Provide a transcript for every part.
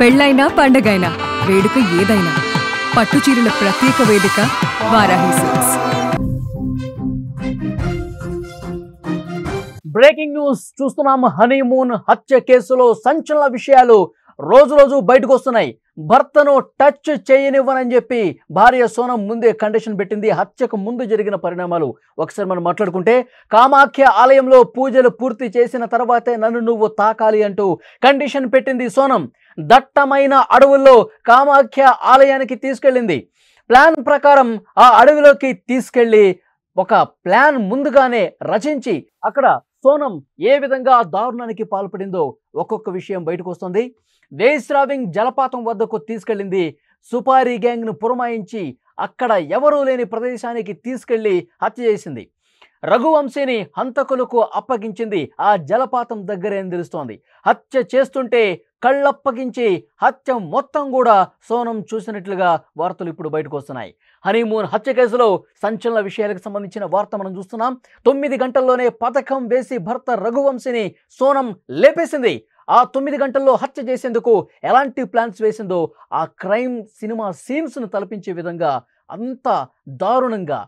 పెళ్ళైనా పండగైనా వేడుక ఏదైనా పట్టుచీరల ప్రత్యేక వేదిక వారాహి సిల్క్స్. బ్రేకింగ్ న్యూస్ చూస్తున్నాం. హనీమూన్ హత్య కేసులో సంచలన విషయాలు రోజు రోజు బయటకు వస్తున్నాయి. భర్తను టచ్ చేయనివ్వనని చెప్పి భార్య సోనం ముందే కండిషన్ పెట్టింది. హత్యకు ముందు జరిగిన పరిణామాలు ఒకసారి మనం మాట్లాడుకుంటే, కామాఖ్య ఆలయంలో పూజలు పూర్తి చేసిన తర్వాతే నన్ను నువ్వు తాకాలి అంటూ కండిషన్ పెట్టింది సోనం. దట్టమైన అడవుల్లో కామాఖ్య ఆలయానికి తీసుకెళ్ళింది. ప్లాన్ ప్రకారం ఆ అడవిలోకి తీసుకెళ్లి ఒక ప్లాన్ ముందుగానే రచించి అక్కడ సోనం ఏ విధంగా దారుణానికి పాల్పడిందో ఒక్కొక్క విషయం బయటకు వస్తుంది. వేశ్రావింగ్ జలపాతం వద్దకు తీసుకెళ్ళింది. సుపారీ గ్యాంగ్ను పురమాయించి అక్కడ ఎవరూ లేని ప్రదేశానికి తీసుకెళ్లి హత్య చేసింది. రఘువంశీని హంతకులకు అప్పగించింది ఆ జలపాతం దగ్గరే అని తెలుస్తోంది. హత్య చేస్తుంటే కళ్ళప్పగించి హత్య మొత్తం కూడా సోనం చూసినట్లుగా వార్తలు ఇప్పుడు బయటకు వస్తున్నాయి. హనీమూన్ హత్య కేసులో సంచలన విషయాలకు సంబంధించిన వార్త మనం చూస్తున్నాం. 9 గంటల్లోనే పథకం వేసి భర్త రఘువంశీని సోనం లేపేసింది. ఆ 9 గంటల్లో హత్య చేసేందుకు ఎలాంటి ప్లాన్స్ వేసిందో ఆ క్రైమ్ సినిమా సీన్స్ను తలపించే విధంగా అంత దారుణంగా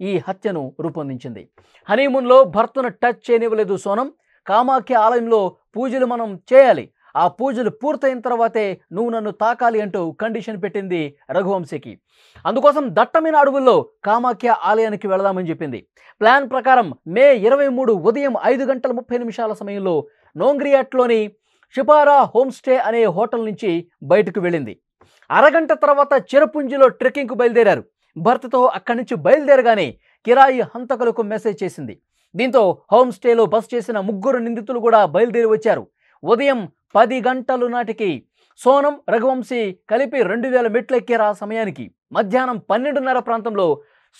ఈ హత్యను రూపొందించింది. హనీమూన్లో భర్తను టచ్ చేయనివ్వలేదు సోనం. కామాఖ్య ఆలయంలో పూజలు మనం చేయాలి, ఆ పూజలు పూర్తయిన తర్వాతే నువ్వు నన్ను తాకాలి అంటూ కండిషన్ పెట్టింది రఘువంశీకి. అందుకోసం దట్టమైన అడవుల్లో కామాఖ్య ఆలయానికి వెళదామని చెప్పింది. ప్లాన్ ప్రకారం మే 23 ఉదయం 5:30 సమయంలో నోంగ్రియాట్లోని షిపారా హోమ్ స్టే అనే హోటల్ నుంచి బయటకు వెళ్ళింది. అరగంట తర్వాత చిరపుంజిలో ట్రెక్కింగ్కు బయలుదేరారు. భర్తతో అక్కడి నుంచి బయలుదేరగానే కిరాయి హంతకులకు మెసేజ్ చేసింది. దీంతో హోమ్ స్టేలో బస చేసిన 3 నిందితులు కూడా బయలుదేరి వచ్చారు. ఉదయం 10 గంటల నాటికి సోనం రఘువంశీ కలిపి 2000 మెట్లు ఎక్కారు. ఆ సమయానికి మధ్యాహ్నం 12:30 ప్రాంతంలో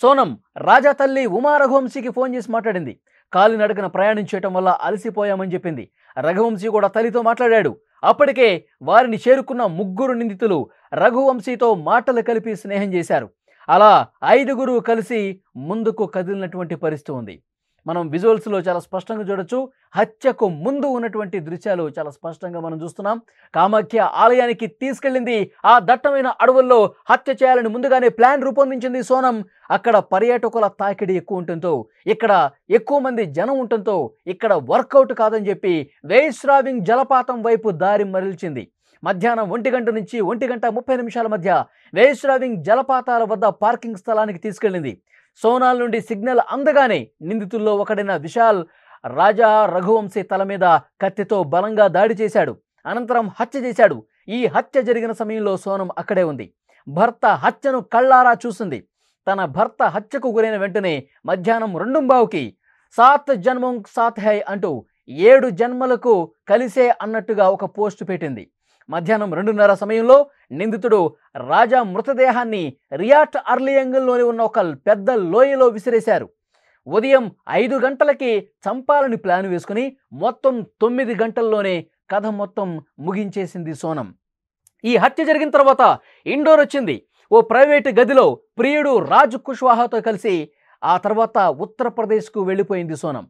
సోనం రాజా తల్లి ఉమా రఘువంశీకి ఫోన్ చేసి మాట్లాడింది. కాలినడకన ప్రయాణం చేయటం వల్ల అలసిపోయామని చెప్పింది. రఘువంశీ కూడా తల్లితో మాట్లాడాడు. అప్పటికే వారిని చేరుకున్న 3 నిందితులు రఘువంశీతో మాటలు కలిపి స్నేహం చేశారు. అలా 5గురు కలిసి ముందుకు కదిలినటువంటి పరిస్థితి ఉంది. మనం విజువల్స్లో చాలా స్పష్టంగా చూడొచ్చు. హత్యకు ముందు ఉన్నటువంటి దృశ్యాలు చాలా స్పష్టంగా మనం చూస్తున్నాం. కామాఖ్య ఆలయానికి తీసుకెళ్ళింది. ఆ దట్టమైన అడవుల్లో హత్య చేయాలని ముందుగానే ప్లాన్ రూపొందించింది సోనం. అక్కడ పర్యాటకుల తాకిడి ఎక్కువ ఉండటంతో, ఇక్కడ ఎక్కువ మంది జనం ఉండటంతో ఇక్కడ వర్కౌట్ కాదని చెప్పి వేశ్రావింగ్ జలపాతం వైపు దారి మరల్చింది. మధ్యాహ్నం 1 గంట నుంచి 1:30 మధ్య వేశ్రావింగ్ జలపాతాల వద్ద పార్కింగ్ స్థలానికి తీసుకెళ్ళింది. సోనాల్ నుండి సిగ్నల్ అందగానే నిందితుల్లో ఒకడైన విశాల్ రాజా రఘువంశీ తల మీద కత్తితో బలంగా దాడి చేశాడు. అనంతరం హత్య చేశాడు. ఈ హత్య జరిగిన సమయంలో సోనం అక్కడే ఉంది. భర్త హత్యను కళ్ళారా చూసింది. తన భర్త హత్యకు గురైన వెంటనే మధ్యాహ్నం 2:15కి 7 జన్మం సాత్ హై అంటూ 7 జన్మలకు కలిసే అన్నట్టుగా ఒక పోస్ట్ పెట్టింది. మధ్యాహ్నం 2:30 సమయంలో నిందితుడు రాజా మృతదేహాన్ని రియాట్ అర్లియంగల్లోని ఉన్న ఒక పెద్ద లోయలో విసిరేశారు. ఉదయం 5 గంటలకి చంపాలని ప్లాన్ వేసుకుని మొత్తం 9 గంటల్లోనే కథ మొత్తం ముగించేసింది సోనం. ఈ హత్య జరిగిన తర్వాత ఇండోర్ వచ్చింది. ఓ ప్రైవేటు గదిలో ప్రియుడు రాజ్ కుష్వాహాతో కలిసి ఆ తర్వాత ఉత్తరప్రదేశ్కు వెళ్ళిపోయింది సోనం.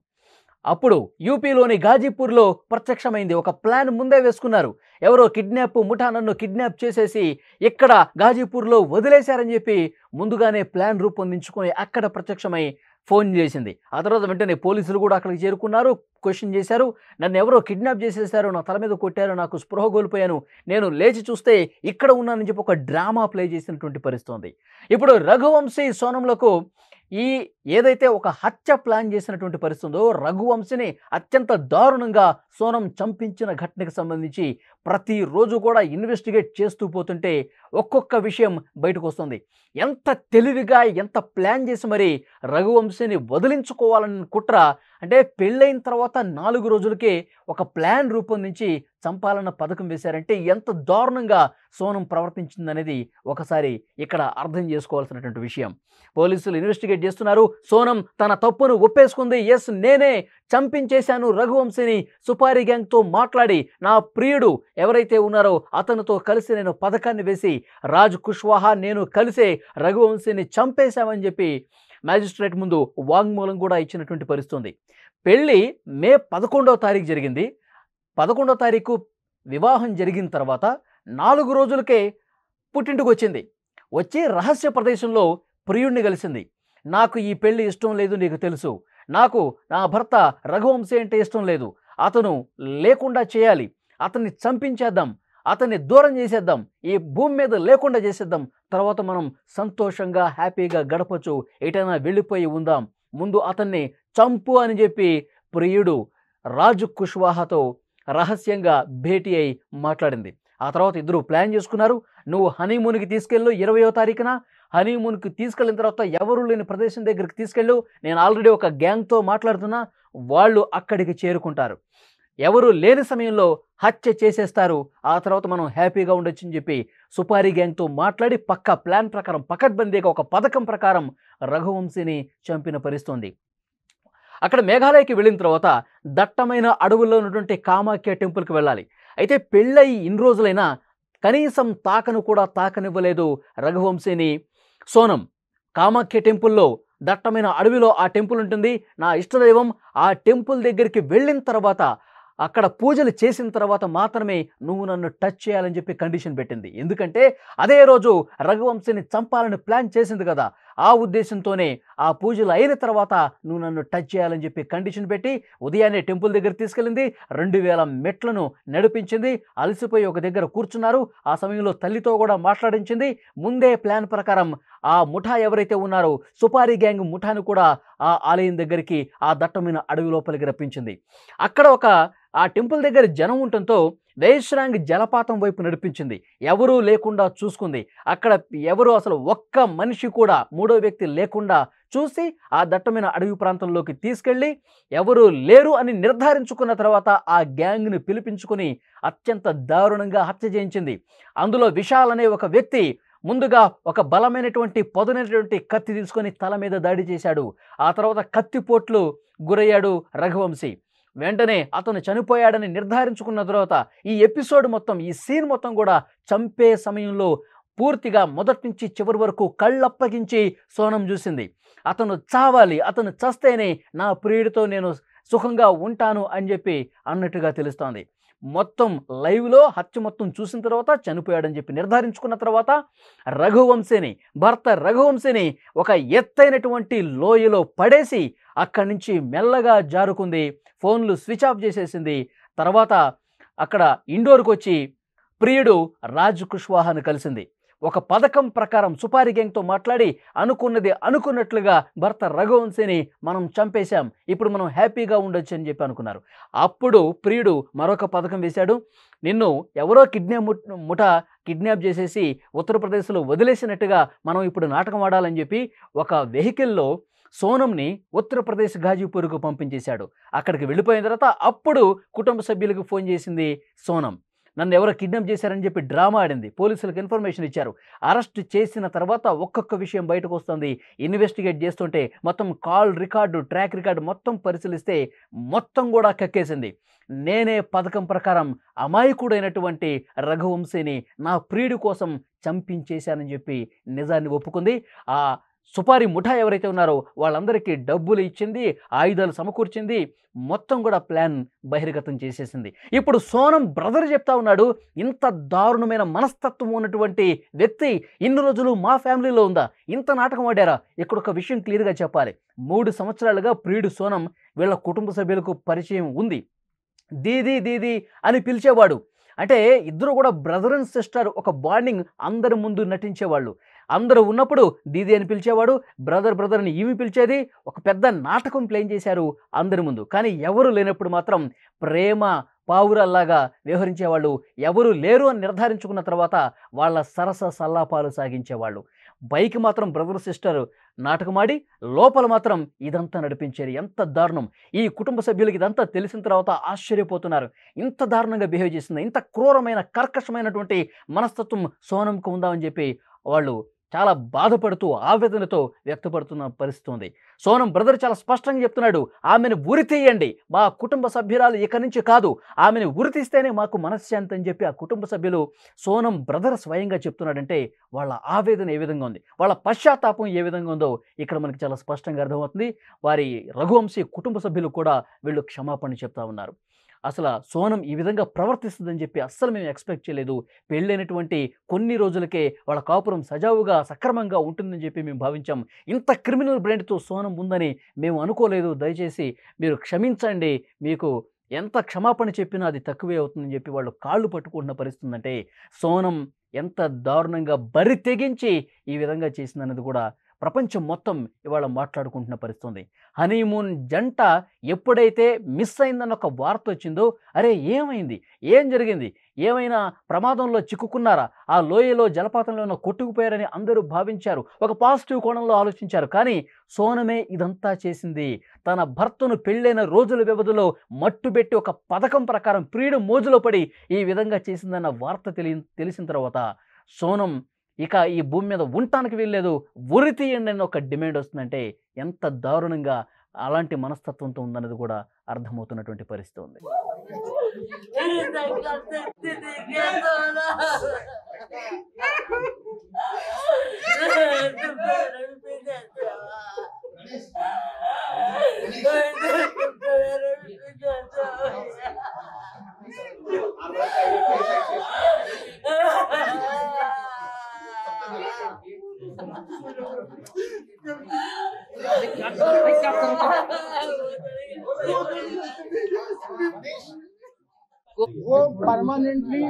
అప్పుడు యూపీలోని గాజీపూర్లో ప్రత్యక్షమైంది. ఒక ప్లాన్ ముందే వేసుకున్నారు. ఎవరో కిడ్నాప్ ముఠా నన్ను కిడ్నాప్ చేసేసి ఇక్కడ గాజీపూర్లో వదిలేశారని చెప్పి ముందుగానే ప్లాన్ రూపొందించుకొని అక్కడ ప్రత్యక్షమై ఫోన్ చేసింది. ఆ తర్వాత వెంటనే పోలీసులు కూడా అక్కడికి చేరుకున్నారు. క్వశ్చన్ చేశారు. నన్ను ఎవరో కిడ్నాప్ చేసేశారు, నా తల మీద కొట్టారు, నాకు స్పృహ కోల్పోయాను, నేను లేచి చూస్తే ఇక్కడ ఉన్నానని చెప్పి ఒక డ్రామా ప్లే చేసినటువంటి పరిస్థితి ఉంది. ఇప్పుడు రఘువంశీ సోనంలకు ఈ ఏదైతే ఒక హత్య ప్లాన్ చేసినటువంటి పరిస్థితి ఉందో, రఘువంశీని అత్యంత దారుణంగా సోనం చంపించిన ఘటనకు సంబంధించి ప్రతిరోజు కూడా ఇన్వెస్టిగేట్ చేస్తూ పోతుంటే ఒక్కొక్క విషయం బయటకు వస్తుంది. ఎంత తెలివిగా ఎంత ప్లాన్ చేసి మరి రఘువంశీని వదిలించుకోవాలని కుట్ర. అంటే పెళ్ళైన తర్వాత 4 రోజులకే ఒక ప్లాన్ రూపొందించి చంపాలన్న పథకం వేశారంటే ఎంత దారుణంగా సోనం ప్రవర్తించిందనేది ఒకసారి ఇక్కడ అర్థం చేసుకోవాల్సినటువంటి విషయం. పోలీసులు ఇన్వెస్టిగేట్ చేస్తున్నారు. సోనం తన తప్పును ఒప్పేసుకుంది. ఎస్, నేనే చంపించేశాను రఘువంశీని. సుపారీ గ్యాంగ్తో మాట్లాడి నా ప్రియుడు ఎవరైతే ఉన్నారో అతనితో కలిసి నేను పథకాన్ని వేసి రాజ్ కుష్వాహా నేను కలిసే రఘువంశీని చంపేశామని చెప్పి మ్యాజిస్ట్రేట్ ముందు వాంగ్మూలం కూడా ఇచ్చినటువంటి పరిస్థితి ఉంది. పెళ్లి మే 11వ తారీఖు జరిగింది. 11వ తారీఖు వివాహం జరిగిన తర్వాత 4 రోజులకే పుట్టింటికి వచ్చింది. వచ్చి రహస్య ప్రదేశంలో ప్రియుడిని కలిసింది. నాకు ఈ పెళ్లి ఇష్టం లేదు, నీకు తెలుసు. నాకు నా భర్త రఘువంశీ అంటే ఇష్టం లేదు. అతను లేకుండా చేయాలి. అతన్ని చంపించేద్దాం, అతన్ని దూరం చేసేద్దాం, ఈ భూమి మీద లేకుండా చేసేద్దాం. తర్వాత మనం సంతోషంగా హ్యాపీగా గడపచ్చు, ఎటైనా వెళ్ళిపోయి ఉందాం. ముందు అతన్ని చంపు అని చెప్పి ప్రియుడు రాజు కుష్వాహాతో రహస్యంగా భేటీ అయి మాట్లాడింది. ఆ తర్వాత ఇద్దరు ప్లాన్ చేసుకున్నారు. నువ్వు హనీమూన్కి తీసుకెళ్ళు 20వ తారీఖున. హనీమూన్కి తీసుకెళ్ళిన తర్వాత ఎవరు లేని ప్రదేశం దగ్గరికి తీసుకెళ్ళు. నేను ఆల్రెడీ ఒక గ్యాంగ్తో మాట్లాడుతున్నా, వాళ్ళు అక్కడికి చేరుకుంటారు. ఎవరు లేని సమయంలో హత్య చేసేస్తారు. ఆ తర్వాత మనం హ్యాపీగా ఉండొచ్చు అని చెప్పి సుపారీ గ్యాంగ్తో మాట్లాడి పక్కా ప్లాన్ ప్రకారం, పకడ్బందీగా ఒక పథకం ప్రకారం రఘువంశీని చంపిన పరిస్థితుంది. అక్కడ మేఘాలయకి వెళ్ళిన తర్వాత దట్టమైన అడవుల్లో ఉన్నటువంటి కామాఖ్య టెంపుల్కి వెళ్ళాలి. అయితే పెళ్ళయి ఇన్ని రోజులైనా కనీసం తాకను కూడా తాకనివ్వలేదు రఘువంశీని సోనం. కామాఖ్య టెంపుల్లో దట్టమైన అడవిలో ఆ టెంపుల్ ఉంటుంది, నా ఇష్టదైవం. ఆ టెంపుల్ దగ్గరికి వెళ్ళిన తర్వాత అక్కడ పూజలు చేసిన తర్వాత మాత్రమే నువ్వు నన్ను టచ్ చేయాలని చెప్పి కండిషన్ పెట్టింది. ఎందుకంటే అదే రోజు రఘువంశీని చంపాలని ప్లాన్ చేసింది కదా. ఆ ఉద్దేశంతోనే ఆ పూజలు అయిన తర్వాత నువ్వు నన్ను టచ్ చేయాలని చెప్పి కండిషన్ పెట్టి ఉదయాన్నే టెంపుల్ దగ్గర తీసుకెళ్ళింది. 2000 మెట్లను నడిపించింది. అలసిపోయి ఒక దగ్గర కూర్చున్నారు. ఆ సమయంలో తల్లితో కూడా మాట్లాడించింది. ముందే ప్లాన్ ప్రకారం ఆ ముఠా ఎవరైతే ఉన్నారో సుపారీ గ్యాంగ్ ముఠాను కూడా ఆ ఆలయం దగ్గరికి, ఆ దట్టమైన అడవి లోపలికి రప్పించింది. అక్కడ ఆ టెంపుల్ దగ్గర జనం ఉండటంతో వేశ్రాంగ్ జలపాతం వైపు నడిపించింది. ఎవరూ లేకుండా చూసుకుంది. అక్కడ ఎవరు అసలు ఒక్క మనిషి కూడా మూడో వ్యక్తి లేకుండా చూసి ఆ దట్టమైన అడవి ప్రాంతంలోకి తీసుకెళ్ళి ఎవరు లేరు అని నిర్ధారించుకున్న తర్వాత ఆ గ్యాంగ్ని పిలిపించుకుని అత్యంత దారుణంగా హత్య చేయించింది. అందులో విశాల్ అనే ఒక వ్యక్తి ముందుగా ఒక బలమైనటువంటి పదునైనటువంటి కత్తి తీసుకొని తల మీద దాడి చేశాడు. ఆ తర్వాత కత్తిపోట్లు గురయ్యాడు రఘువంశీ. వెంటనే అతను చనిపోయాడని నిర్ధారించుకున్న తర్వాత ఈ ఎపిసోడ్ మొత్తం, ఈ సీన్ మొత్తం కూడా చంపే సమయంలో పూర్తిగా మొదటి నుంచి చివరి వరకు కళ్ళప్పగించి సోనం చూసింది. అతను చావాలి, అతను చస్తేనే నా ప్రియుడితో నేను సుఖంగా ఉంటాను అని చెప్పి అన్నట్టుగా తెలుస్తోంది. మొత్తం లైవ్లో హత్య మొత్తం చూసిన తర్వాత చనిపోయాడని చెప్పి నిర్ధారించుకున్న తర్వాత భర్త రఘువంశీని ఒక ఎత్తైనటువంటి లోయలో పడేసి అక్కడి నుంచి మెల్లగా జారుకుంది. ఫోన్లు స్విచ్ ఆఫ్ చేసేసింది. తర్వాత అక్కడ ఇండోర్కి వచ్చి ప్రియుడు రాజ్ కుష్వాహాను కలిసింది. ఒక పథకం ప్రకారం సుపారీ గ్యాంగ్తో మాట్లాడి అనుకున్నది అనుకున్నట్లుగా భర్త రఘువంశీని మనం చంపేశాం, ఇప్పుడు మనం హ్యాపీగా ఉండొచ్చు అని చెప్పి అనుకున్నారు. అప్పుడు ప్రియుడు మరొక పథకం వేశాడు. నిన్ను ఎవరో కిడ్నాప్ చేసేసి ఉత్తరప్రదేశ్లో వదిలేసినట్టుగా మనం ఇప్పుడు నాటకం ఆడాలని చెప్పి ఒక వెహికల్లో సోనంని ఉత్తరప్రదేశ్ ఘాజీపూర్కు పంపించేశాడు. అక్కడికి వెళ్ళిపోయిన తర్వాత అప్పుడు కుటుంబ సభ్యులకు ఫోన్ చేసింది సోనం. నన్ను ఎవరో కిడ్నాప్ చేశారని చెప్పి డ్రామా ఆడింది. పోలీసులకు ఇన్ఫర్మేషన్ ఇచ్చారు. అరెస్ట్ చేసిన తర్వాత ఒక్కొక్క విషయం బయటకు వస్తుంది. ఇన్వెస్టిగేట్ చేస్తుంటే మొత్తం కాల్ రికార్డు, ట్రాక్ రికార్డు మొత్తం పరిశీలిస్తే మొత్తం కూడా కక్కేసింది. నేనే పథకం ప్రకారం అమాయకుడైనటువంటి రఘువంశీని నా ప్రియుడి కోసం చంపించేశానని చెప్పి నిజాన్ని ఒప్పుకుంది. ఆ సుపారీ ముఠా ఎవరైతే ఉన్నారో వాళ్ళందరికీ డబ్బులు ఇచ్చింది, ఆయుధాలు సమకూర్చింది, మొత్తం కూడా ప్లాన్ బహిర్గతం చేసేసింది. ఇప్పుడు సోనం బ్రదర్ చెప్తా ఉన్నాడు, ఇంత దారుణమైన మనస్తత్వం ఉన్నటువంటి వ్యక్తి ఇన్ని రోజులు మా ఫ్యామిలీలో ఉందా, ఇంత నాటకం ఆడారా? ఇక్కడ ఒక విషయం క్లియర్గా చెప్పాలి. 3 సంవత్సరాలుగా ప్రియుడు సోనం వీళ్ళ కుటుంబ సభ్యులకు పరిచయం ఉంది. దీదీ దీదీ అని పిలిచేవాడు. అంటే ఇద్దరు కూడా బ్రదర్ అండ్ సిస్టర్, ఒక బాండింగ్ అందరి ముందు నటించేవాళ్ళు. అందరూ ఉన్నప్పుడు దీదీ అని పిలిచేవాడు, బ్రదర్ని ఈమె పిలిచేది. ఒక పెద్ద నాటకం ప్లేన్ చేశారు అందరి ముందు. కానీ ఎవరు లేనప్పుడు మాత్రం ప్రేమ పావురాల్లాగా వ్యవహరించేవాళ్ళు. ఎవరు లేరు అని నిర్ధారించుకున్న తర్వాత వాళ్ళ సరస సల్లాపాలు సాగించేవాళ్ళు. బైక్ మాత్రం బ్రదర్ సిస్టర్ నాటకమాడి లోపల మాత్రం ఇదంతా నడిపించారు. ఎంత దారుణం! ఈ కుటుంబ సభ్యులకి ఇదంతా తెలిసిన తర్వాత ఆశ్చర్యపోతున్నారు. ఇంత దారుణంగా బిహేవ్ చేసింది, ఇంత క్రూరమైన కర్కశమైనటువంటి మనస్తత్వం సోనంకు ఉందామని చెప్పి వాళ్ళు చాలా బాధపడుతూ ఆవేదనతో వ్యక్తపడుతున్న పరిస్థితి ఉంది. సోనం బ్రదర్ చాలా స్పష్టంగా చెప్తున్నాడు, ఆమెను ఉరి తీయండి, మా కుటుంబ సభ్యురాలు ఇక నుంచి కాదు, ఆమెను ఉరి తీస్తేనే మాకు మనశ్శాంతి అని చెప్పి ఆ కుటుంబ సభ్యులు సోనం బ్రదర్ స్వయంగా చెప్తున్నాడంటే వాళ్ళ ఆవేదన ఏ విధంగా ఉంది, వాళ్ళ పశ్చాత్తాపం ఏ విధంగా ఉందో ఇక్కడ మనకి చాలా స్పష్టంగా అర్థమవుతుంది. వారి రఘువంశీ కుటుంబ సభ్యులు కూడా వీళ్ళు క్షమాపణ చెప్తా ఉన్నారు. అసలు సోనం ఈ విధంగా ప్రవర్తిస్తుందని చెప్పి అస్సలు మేము ఎక్స్పెక్ట్ చేయలేదు. పెళ్ళైనటువంటి కొన్ని రోజులకే వాళ్ళ కాపురం సజావుగా సక్రమంగా ఉంటుందని చెప్పి మేము భావించాం. ఇంత క్రిమినల్ బ్రెయిన్తో సోనం ఉందని మేము అనుకోలేదు. దయచేసి మీరు క్షమించండి, మీకు ఎంత క్షమాపణ చెప్పినా అది తక్కువే అవుతుందని చెప్పి వాళ్ళు కాళ్ళు పట్టుకుంటున్న పరిస్థితి ఉందంటే సోనం ఎంత దారుణంగా బరి తెగించి ఈ విధంగా చేసిందన్నది కూడా ప్రపంచం మొత్తం ఇవాళ మాట్లాడుకుంటున్న పరిస్థితి. హనీమూన్ జంట ఎప్పుడైతే మిస్ అయిందన్న ఒక వార్త వచ్చిందో, అరే ఏమైంది, ఏం జరిగింది, ఏమైనా ప్రమాదంలో చిక్కుకున్నారా, ఆ లోయలో జలపాతంలో కొట్టుకుపోయారని అందరూ భావించారు. ఒక పాజిటివ్ కోణంలో ఆలోచించారు. కానీ సోనమే ఇదంతా చేసింది. తన భర్తను పెళ్ళైన రోజుల వ్యవధిలో మట్టుబెట్టి ఒక పథకం ప్రకారం ప్రియుడు మోజులో పడి ఈ విధంగా చేసిందన్న వార్త తెలిసిన తర్వాత సోనం ఇక ఈ భూమి మీద ఉండటానికి వీల్లేదు, ఉరి తీయండి అని ఒక డిమాండ్ వస్తుందంటే ఎంత దారుణంగా అలాంటి మనస్తత్వంతో ఉందన్నది కూడా అర్థమవుతున్నటువంటి పరిస్థితి ఉంది. वो परमानेंटली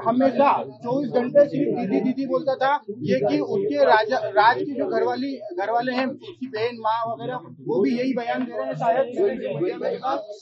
हमेशा 24 घंटे सिर्फ दीदी दीदी बोलता था। ये कि उसके राज की जो घर वाले हैं, उसकी बहन माँ वगैरह, वो भी यही बयान दे रहे हैं शायद।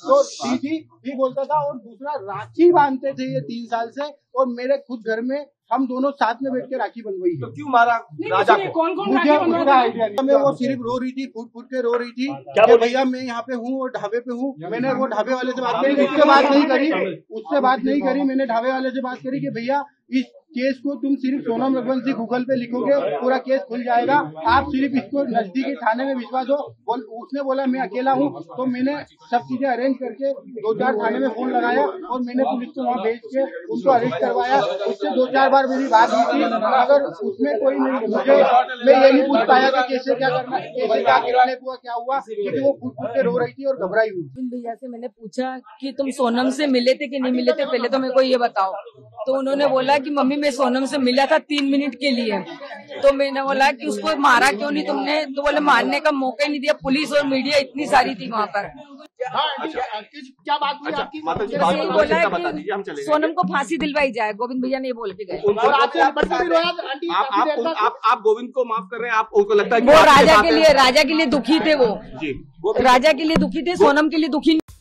तो दीदी भी बोलता था और दूसरा राखी बांधते थे ये 3 साल से, और मेरे खुद घर में हम दोनों साथ में बैठ के राखी बनवाई। तो क्यों मारा राजा को? कौन मुझे उसका आइडिया नहीं। मैं वो सिर्फ रो रही थी, फूट फूट के रो रही थी कि भैया मैं यहाँ पे हूँ और ढाबे पे हूँ। मैंने वो ढाबे वाले से बात करी, उससे बात नहीं करी। मैंने ढाबे वाले से बात करी कि भैया इस केस को तुम सिर्फ सोनम रघुवंशी गूगल पे लिखोगे, पूरा केस खुल जाएगा, आप सिर्फ इसको नजदीकी थाने में विश्वास हो। उसने बोला मैं अकेला हूँ, तो मैंने सब चीजें अरेंज करके 2-4 थाने में फोन लगाया और मैंने पुलिस को वहाँ भेज के उनको अरेस्ट करवाया। उससे 2-4 बार मेरी बात हुई थी, अगर उसमें कोई नहीं, मुझे मैं ये नहीं पूछ पाया कि कैसे क्या करना, कैसे क्या किडनैप हुआ, क्या हुआ, क्योंकि वो फूट फूट के रो रही थी और घबराई हुई। भैया से मैंने पूछा कि तुम सोनम से मिले थे कि नहीं मिले थे, पहले तो मेरे को ये बताओ। तो उन्होंने बोला कि मम्मी मैं सोनम से मिला था 3 मिनट के लिए। तो मैंने बोला कि उसको मारा क्यों नहीं तुमने? तो बोले मारने का मौका ही नहीं दिया, पुलिस और मीडिया इतनी सारी थी वहाँ पर। क्या बात हुई आपकी? यही बोला कि सोनम को फांसी दिलवाई जाए, गोविंद भैया ने बोल के गए। आप गोविंद को माफ कर रहे हैं? आपको लगता है वो राजा के लिए दुखी थे, वो राजा के लिए दुखी थे, सोनम के लिए दुखी नहीं।